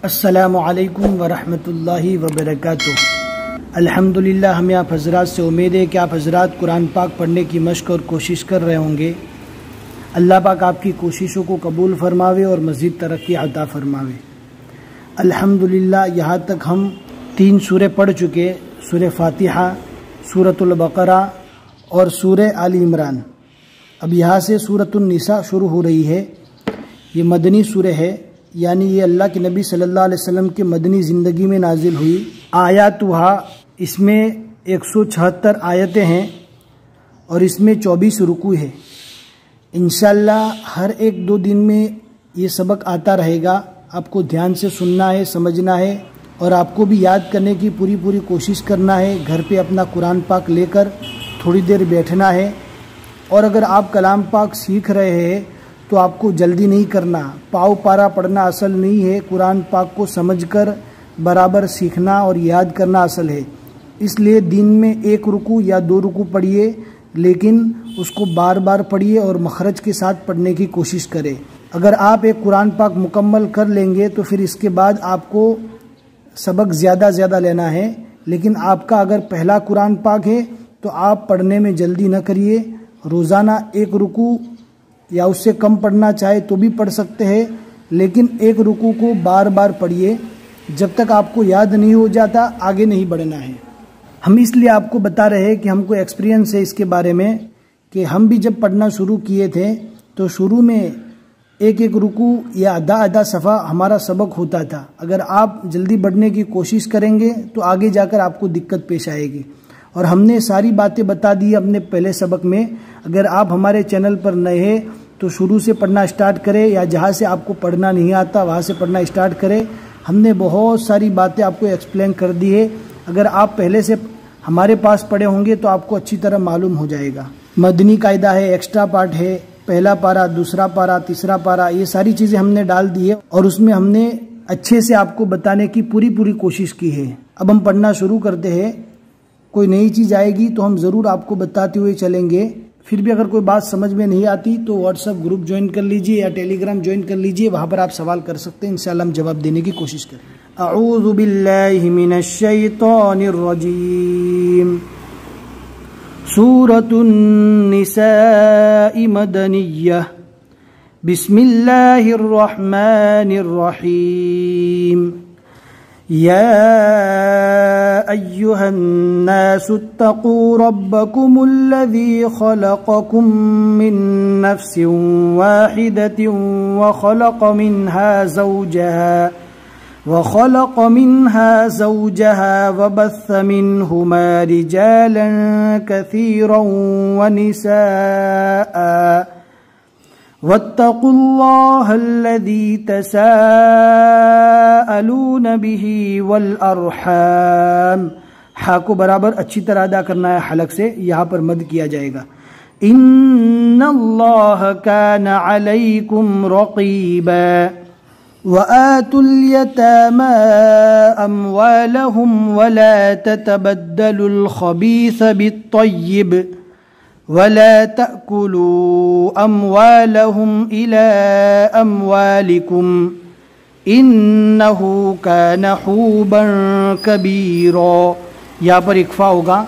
السلام علیکم ورحمۃ اللہ وبرکاتہ۔ الحمدللہ، ہمیں آپ حضرات سے امید ہے کہ آپ حضرات قرآن پاک پڑھنے کی مشق اور کوشش کر رہے ہوں گے۔ اللہ پاک آپ کی کوششوں کو قبول فرماوے اور مزید ترقی عطا فرماوے۔ الحمدللہ، یہاں تک ہم 3 سورے پڑھ چکے، سورہ فاتحہ، سورۃ البقرہ اور سورہ آل عمران۔ اب یہاں سے سورۃ النساء شروع ہو رہی ہے۔ یہ مدنی سورہ ہے، یعنی یہ اللہ کے نبی صلی اللہ علیہ وسلم کے مدنی زندگی میں نازل ہوئی۔ آیاتها، اس میں 176 آیتیں ہیں اور اس میں 24 رکوع ہے۔ انشاءاللہ ہر 1-2 دن میں یہ سبق آتا رہے گا۔ آپ کو دھیان سے سننا ہے، سمجھنا ہے اور آپ کو بھی یاد کرنے کی پوری کوشش کرنا ہے۔ گھر پہ اپنا قرآن پاک لے کر تھوڑی دیر بیٹھنا ہے، اور اگر آپ کلام پاک سیکھ رہے ہیں تو آپ کو جلدی نہیں کرنا۔ پاؤ پارا پڑھنا اصل نہیں ہے، قرآن پاک کو سمجھ کر برابر سیکھنا اور یاد کرنا اصل ہے۔ اس لیے دن میں 1 رکوع یا 2 رکوع پڑھیے، لیکن اس کو بار بار پڑھیے اور مخرج کے ساتھ پڑھنے کی کوشش کریں۔ اگر آپ ایک قرآن پاک مکمل کر لیں گے تو پھر اس کے بعد آپ کو سبق زیادہ لینا ہے۔ لیکن آپ کا اگر پہلا قرآن پاک ہے تو آپ پڑھنے میں جلدی نہ کریے۔ روزانہ 1 رکوع یا اس سے کم پڑھنا چاہے تو بھی پڑھ سکتے ہیں، لیکن 1 رکوع کو بار بار پڑھیے۔ جب تک آپ کو یاد نہیں ہو جاتا آگے نہیں بڑھنا ہے۔ ہم اس لیے آپ کو بتا رہے ہیں کہ ہم کو ایکسپیرینس ہے اس کے بارے میں، کہ ہم بھی جب پڑھنا شروع کیے تھے تو شروع میں 1 رکوع یا آدھا صفحہ ہمارا سبق ہوتا تھا۔ اگر آپ جلدی بڑھنے کی کوشش کریں گے تو آگے جا کر آپ کو دقت پیش آئے گی، اور ہم نے ساری باتیں بتا دی اپنے پہلے سبق میں۔ اگر آپ ہمارے چینل پر نئے ہیں تو شروع سے پڑھنا سٹارٹ کریں، یا جہاں سے آپ کو پڑھنا نہیں آتا وہاں سے پڑھنا سٹارٹ کریں۔ ہم نے بہت ساری باتیں آپ کو ایکسپلین کر دی ہے۔ اگر آپ پہلے سے ہمارے پاس پڑھے ہوں گے تو آپ کو اچھی طرح معلوم ہو جائے گا۔ مدنی قاعدہ ہے، ایکسٹرا پارٹ ہے، پہلا پارہ، دوسرا پارہ، تیسرا پارہ، یہ ساری چیزیں ہم نے ڈال دی ہے، اور اس میں ہم نے اچھے سے آپ کو بتانے کی پوری کوشش کی ہے۔ اب ہم پڑھنا شروع کرتے ہیں۔ کوئی نئی چیز آئے گی تو ہم ضرور آپ کو بتاتے ہوئے چلیں گے۔ پھر بھی اگر کوئی بات سمجھ میں نہیں آتی تو واٹس ایپ گروپ جوائن کر لیجئے یا ٹیلی گرام جوائن کر لیجئے، وہاں پر آپ سوال کر سکتے ہیں، انشاءاللہ ہم جواب دینے کی کوشش کریں گے۔ اعوذ باللہ من الشیطان الرجیم۔ سورۃ النساء مدنیہ۔ بسم اللہ الرحمن الرحیم۔ يا أيها الناس اتقوا ربكم الذي خلقكم من نفس واحدة وخلق منها زوجها وبث منهما رجالا كثيرا ونساء واتقوا الله الذي تساءلون به والارحام۔ ہا کو برابر اچھی طرح ادا کرنا ہے، حلق سے یہاں پر مد کیا جائے گا۔ ان اللہ کان علیکم رقیبا۔ وآتوا اليتامى اموالهم ولا تتبدلوا الخبيث بالطيب ولا تأكلوا أموالهم إلى أموالكم إنه كان حوبا كبيرا۔ یہاں پر اکفا ہوگا۔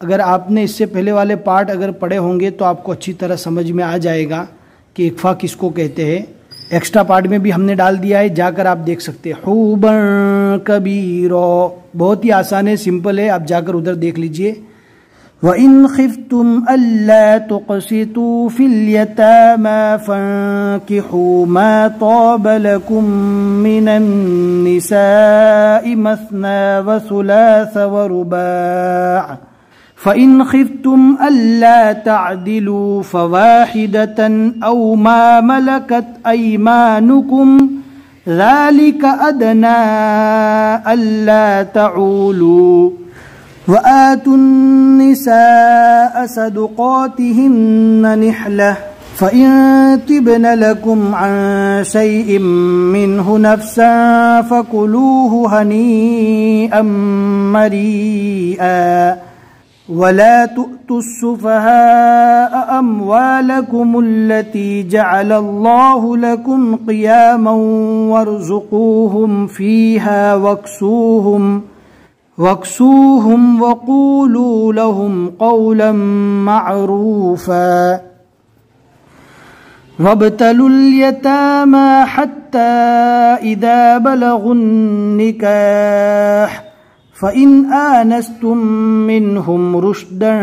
اگر آپ نے اس سے پہلے والے پارٹ اگر پڑھے ہوں گے تو آپ کو اچھی طرح سمجھ میں آ جائے گا کہ اکفا کس کو کہتے ہیں۔ ایکسٹرا پارٹ میں بھی ہم نے ڈال دیا ہے، جا کر آپ دیکھ سکتے ہیں۔ حوبا کبیرا، بہت ہی آسان ہے، سمپل ہے، آپ جا کر ادھر دیکھ لیجئے۔ وَإِنْ خِفْتُمْ أَلَّا تُقْسِطُوا فِي الْيَتَامَى فَانكِحُوا مَا طَابَ لَكُم مِّنَ النِّسَاءِ مَثْنَىٰ وَثُلَاثَ وَرُبَاعَ فَإِنْ خِفْتُمْ أَلَّا تَعْدِلُوا فَوَاحِدَةً أَوْ مَا مَلَكَتْ أَيْمَانُكُمْ ذَلِكَ أَدْنَىٰ أَلَّا تَعُولُوا۔ وآتوا النساء صدقاتهن نحلة فإن تبن لكم عن شيء منه نفسا فكلوه هنيئا مريئا۔ ولا تؤتوا السفهاء أموالكم التي جعل الله لكم قياما وارزقوهم فيها واكسوهم وقولوا لهم قولا معروفا وابتلوا اليتامى حتى إذا بلغوا النكاح فإن آنستم منهم رشدا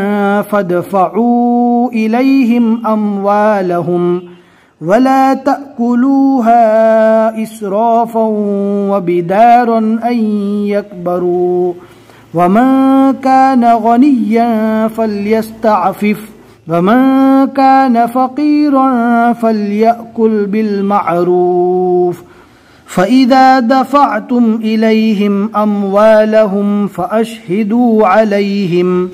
فادفعوا إليهم أموالهم ولا تأكلوها إسرافا وبدارا أن يكبروا ومن كان غنيا فليستعفف ومن كان فقيرا فليأكل بالمعروف فإذا دفعتم إليهم أموالهم فأشهدوا عليهم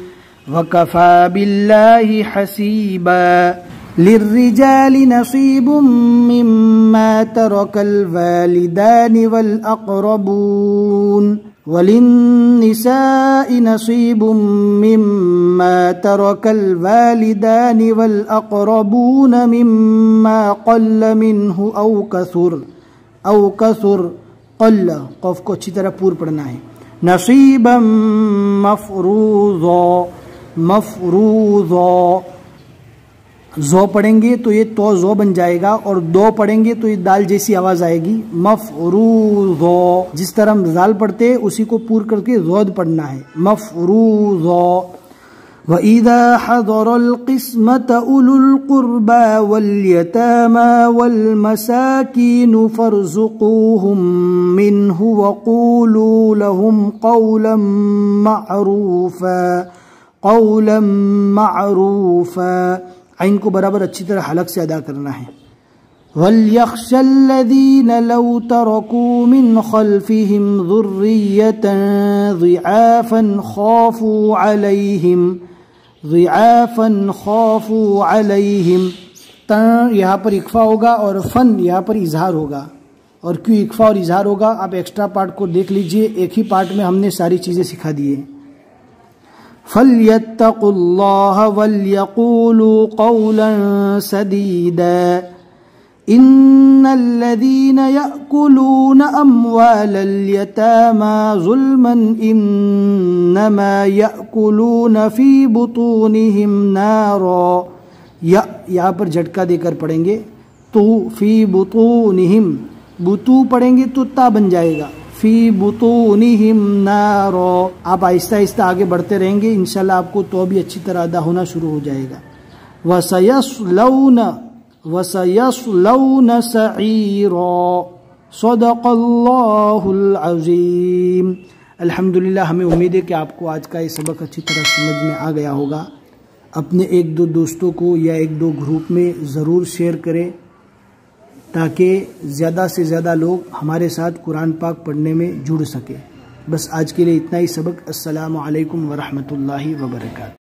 وكفى بالله حسيبا للرجال نصيب مما ترك الوالدان والأقربون وللنساء نصيب مما ترك الوالدان والأقربون مما قل منه أو كثر قل قف کو اچھی طرح پور پڑھنا ہے نصیبا مفروضا زو پڑھیں گے تو یہ تو زو بن جائے گا اور دو پڑھیں گے تو یہ دال جیسی آواز آئے گی مفروضا جس طرح ہم زال پڑھتے اسی کو پور کر کے زود پڑھنا ہے مفروضا وَإِذَا حَضَرَ الْقِسْمَةَ أُولُو الْقُرْبَى وَالْيَتَامَى وَالْمَسَاكِينُ فَارْزُقُوهُم مِّنْهُ وَقُولُوا لَهُمْ قَوْلًا مَّعْرُوفًا عین کو برابر اچھی طرح حلق سے ادا کرنا ہے وَلْيَخْشَ الَّذِينَ لَوْ تَرَكُوا مِنْ خَلْفِهِمْ ذُرِّيَّةً ضِعَافًا خَافُوا عَلَيْهِمْ یہاں پر اکفا ہوگا اور فن یہاں پر اظہار ہوگا اور کیوں اکفا اور اظہار ہوگا آپ ایکسٹرا پارٹ کو دیکھ لیجئے ایک ہی پارٹ میں ہم نے ساری چیزیں سکھا دی ہیں فَلْيَتَّقُوا اللَّهَ وَلْيَقُولُوا قَوْلًا سَدِيدًا إِنَّ الَّذِينَ يَأْكُلُونَ أَمْوَالَ الْيَتَامَى ظُلْمًا إِنَّمَا يَأْكُلُونَ فِي بُطُونِهِمْ نَارًا یہاں پر جھٹکا دے کر پڑھیں گے تو فی بطونہم بطو پڑھیں گے تو تا بن جائے گا فی بطونہم نارا آپ آہستہ آہستہ آگے بڑھتے رہیں گے انشاءاللہ آپ کو تو بھی اچھی طرح ادا ہونا شروع ہو جائے گا وَسَيَصْلَوْنَ سَعِيرًا صدق اللہ العظیم الحمدللہ ہمیں امید ہے کہ آپ کو آج کا یہ سبق اچھی طرح سمجھ میں آ گیا ہوگا اپنے ایک دو دوستوں کو یا ایک دو گروپ میں ضرور شیئر کریں تاکہ زیادہ سے زیادہ لوگ ہمارے ساتھ قرآن پاک پڑھنے میں جڑ سکیں بس آج کے لیے اتنا ہی سبق السلام علیکم ورحمۃ اللہ وبرکاتہ